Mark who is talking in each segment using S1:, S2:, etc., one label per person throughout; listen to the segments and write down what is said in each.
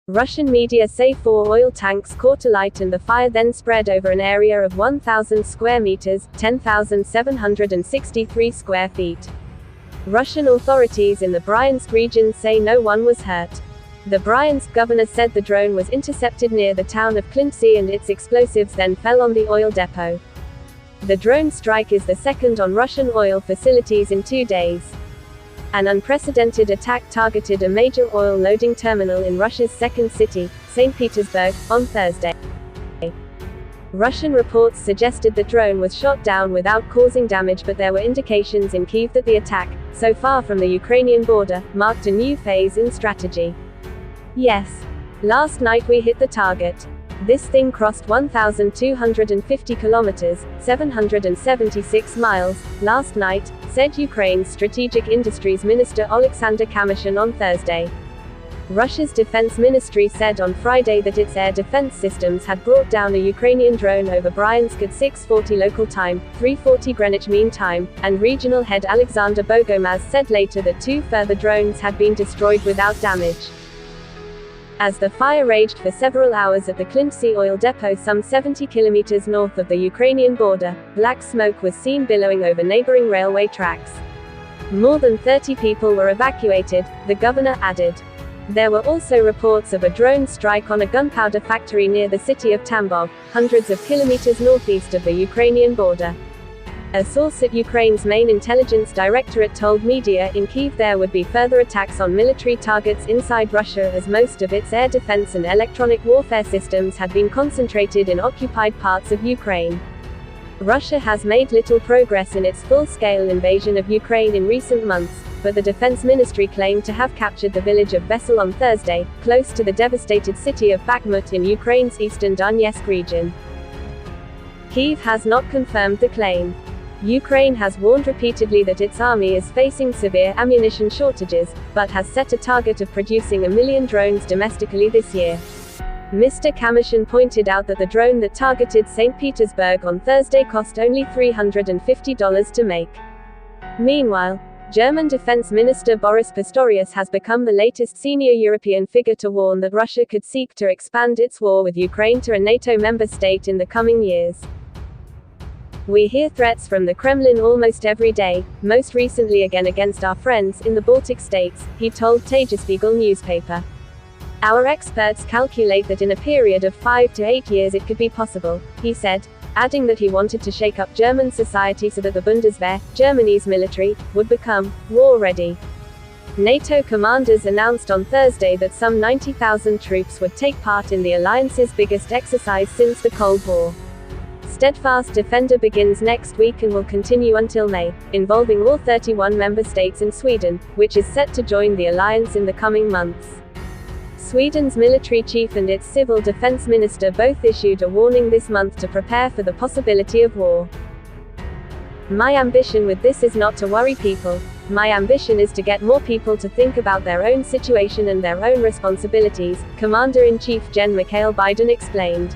S1: Russian media say 4 oil tanks caught alight and the fire then spread over an area of 1,000 square meters, 10,763 square feet. Russian authorities in the Bryansk region say no one was hurt. The Bryansk governor said the drone was intercepted near the town of Klintsy and its explosives then fell on the oil depot. The drone strike is the second on Russian oil facilities in 2 days. An unprecedented attack targeted a major oil loading terminal in Russia's second city, St. Petersburg, on Thursday. Russian reports suggested the drone was shot down without causing damage, but there were indications in Kyiv that the attack, so far from the Ukrainian border, marked a new phase in strategy. Yes. Last night we hit the target. This thing crossed 1,250 kilometers, 776 miles, last night, said Ukraine's Strategic Industries Minister Oleksandr Kamyshin on Thursday. Russia's defense ministry said on Friday that its air defense systems had brought down a Ukrainian drone over Bryansk at 6:40 local time, 3:40 Greenwich Mean Time, and regional head Alexander Bogomaz said later that 2 further drones had been destroyed without damage. As the fire raged for several hours at the Klintsy oil depot some 70 kilometers north of the Ukrainian border, black smoke was seen billowing over neighboring railway tracks. More than 30 people were evacuated, the governor added. There were also reports of a drone strike on a gunpowder factory near the city of Tambov, hundreds of kilometers northeast of the Ukrainian border. A source at Ukraine's main intelligence directorate told media in Kyiv there would be further attacks on military targets inside Russia, as most of its air defense and electronic warfare systems had been concentrated in occupied parts of Ukraine. Russia has made little progress in its full-scale invasion of Ukraine in recent months, but the defense ministry claimed to have captured the village of Vesel on Thursday, close to the devastated city of Bakhmut in Ukraine's eastern Donetsk region. Kyiv has not confirmed the claim. Ukraine has warned repeatedly that its army is facing severe ammunition shortages, but has set a target of producing 1 million drones domestically this year. Mr. Kamyshin pointed out that the drone that targeted St. Petersburg on Thursday cost only $350 to make. Meanwhile, German Defense Minister Boris Pistorius has become the latest senior European figure to warn that Russia could seek to expand its war with Ukraine to a NATO member state in the coming years. We hear threats from the Kremlin almost every day, most recently again against our friends in the Baltic states, he told Tagesspiegel newspaper. Our experts calculate that in a period of 5 to 8 years it could be possible, he said, adding that he wanted to shake up German society so that the Bundeswehr, Germany's military, would become war-ready. NATO commanders announced on Thursday that some 90,000 troops would take part in the alliance's biggest exercise since the Cold War. Steadfast Defender begins next week and will continue until May, involving all 31 member states and Sweden, which is set to join the alliance in the coming months. Sweden's military chief and its civil defense minister both issued a warning this month to prepare for the possibility of war. My ambition with this is not to worry people. My ambition is to get more people to think about their own situation and their own responsibilities, Commander-in-Chief Gen. Mikhail Biden explained.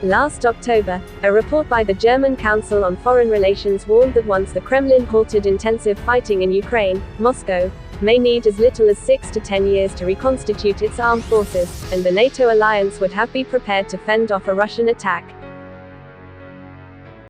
S1: Last October, a report by the German Council on Foreign Relations warned that once the Kremlin halted intensive fighting in Ukraine, Moscow may need as little as 6 to 10 years to reconstitute its armed forces, and the NATO alliance would have been prepared to fend off a Russian attack.